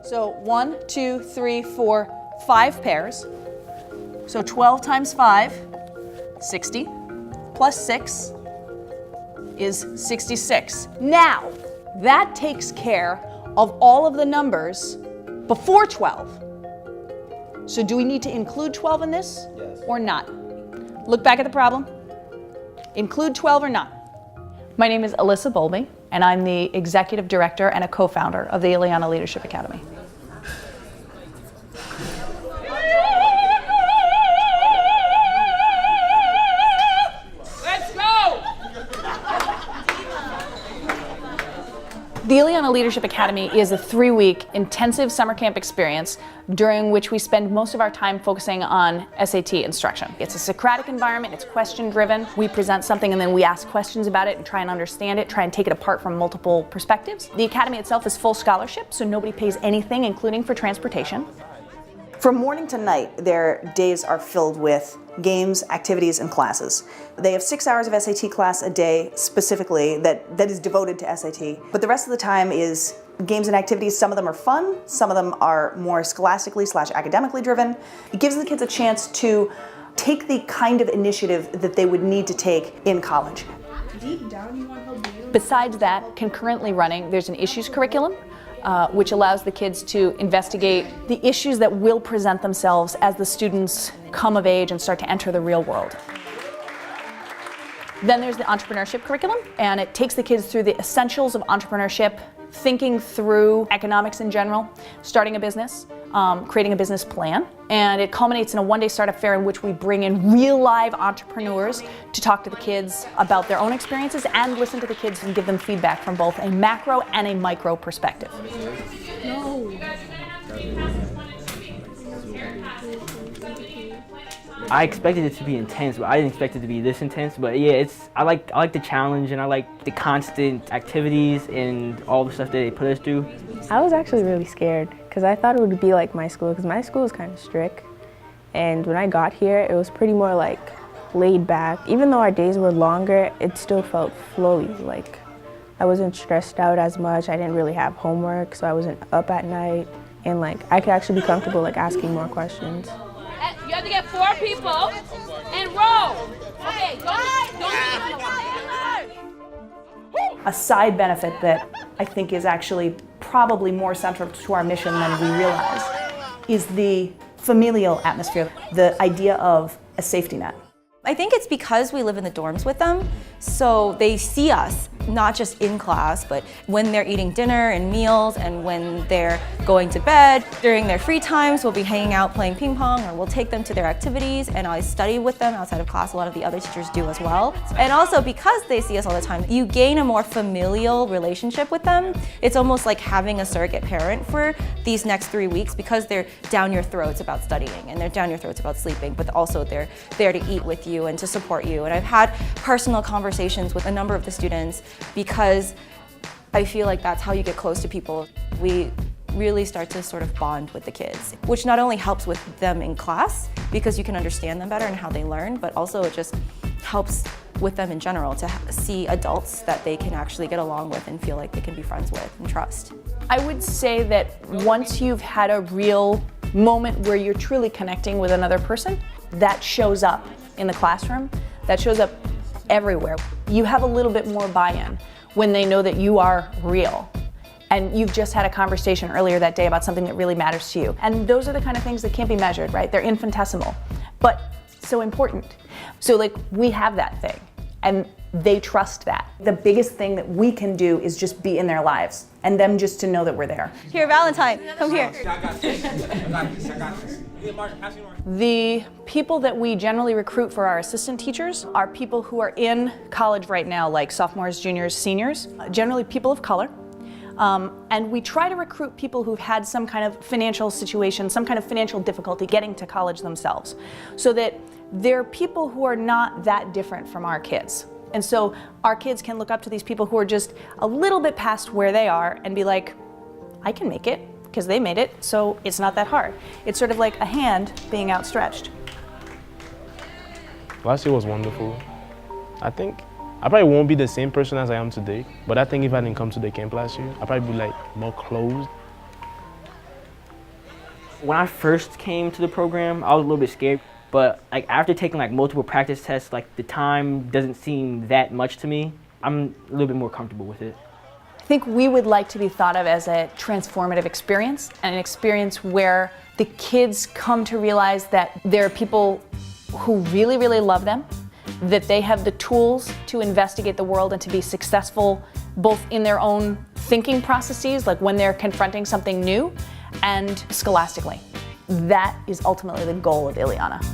So 1, 2, 3, 4, 5 pairs. So 12 times 5, 60, plus 6 is 66. Now, that takes care of all of the numbers before 12. So do we need to include 12 in this or not? Look back at the problem. Include 12 or not? My name is Alyssa Bowlby, and I'm the Executive Director and a co-founder of the Yleana Leadership Academy. The Yleana Leadership Academy is a 3-week intensive summer camp experience during which we spend most of our time focusing on SAT instruction. It's a Socratic environment, it's question-driven. We present something and then we ask questions about it and try and understand it, try and take it apart from multiple perspectives. The academy itself is full scholarship, so nobody pays anything, including for transportation. From morning to night, their days are filled with games, activities, and classes. They have 6 hours of SAT class a day specifically that is devoted to SAT, but the rest of the time is games and activities. Some of them are fun, some of them are more scholastically/academically driven. It gives the kids a chance to take the kind of initiative that they would need to take in college. Deep down, you want help. Besides that, concurrently running, there's an issues curriculum, which allows the kids to investigate the issues that will present themselves as the students come of age and start to enter the real world. Then there's the entrepreneurship curriculum, and it takes the kids through the essentials of entrepreneurship, thinking through economics in general, starting a business, creating a business plan, and it culminates in a one-day startup fair in which we bring in real live entrepreneurs to talk to the kids about their own experiences and listen to the kids and give them feedback from both a macro and a micro perspective. No. I expected it to be intense, but I didn't expect it to be this intense. But yeah, I like the challenge, and I like the constant activities and all the stuff that they put us through. I was actually really scared because I thought it would be like my school, because my school is kind of strict. And when I got here, it was pretty more like laid back. Even though our days were longer, it still felt flowy. Like I wasn't stressed out as much. I didn't really have homework, so I wasn't up at night. And like I could actually be comfortable like asking more questions. You have to get 4 people and row. Okay, A side benefit that I think is actually probably more central to our mission than we realize is the familial atmosphere, the idea of a safety net. I think it's because we live in the dorms with them, so they see us not just in class, but when they're eating dinner and meals and when they're going to bed. During their free times, we'll be hanging out playing ping pong, or we'll take them to their activities, and I study with them outside of class. A lot of the other teachers do as well. And also because they see us all the time, you gain a more familial relationship with them. It's almost like having a surrogate parent for these next 3 weeks, because they're down your throats about studying and they're down your throats about sleeping, but also they're there to eat with you and to support you. And I've had personal conversations with a number of the students because I feel like that's how you get close to people. We really start to sort of bond with the kids, which not only helps with them in class because you can understand them better and how they learn, but also it just helps with them in general to see adults that they can actually get along with and feel like they can be friends with and trust. I would say that once you've had a real moment where you're truly connecting with another person, that shows up in the classroom, that shows up everywhere. You have a little bit more buy-in when they know that you are real. And you've just had a conversation earlier that day about something that really matters to you. And those are the kind of things that can't be measured, right? They're infinitesimal, but so important. So like, we have that thing, and they trust that. The biggest thing that we can do is just be in their lives, and them just to know that we're there. Here, Valentine, come here. The people that we generally recruit for our assistant teachers are people who are in college right now, like sophomores, juniors, seniors, generally people of color. And we try to recruit people who've had some kind of financial situation, some kind of financial difficulty getting to college themselves, so that they're people who are not that different from our kids. And so our kids can look up to these people who are just a little bit past where they are and be like, I can make it, because they made it, so it's not that hard. It's sort of like a hand being outstretched. Last year was wonderful. I think I probably won't be the same person as I am today, but I think if I didn't come to the camp last year, I'd probably be like more closed. When I first came to the program, I was a little bit scared, but like after taking like multiple practice tests, like the time doesn't seem that much to me. I'm a little bit more comfortable with it. I think we would like to be thought of as a transformative experience, and an experience where the kids come to realize that there are people who really, really love them, that they have the tools to investigate the world and to be successful both in their own thinking processes, like when they're confronting something new, and scholastically. That is ultimately the goal of Yleana.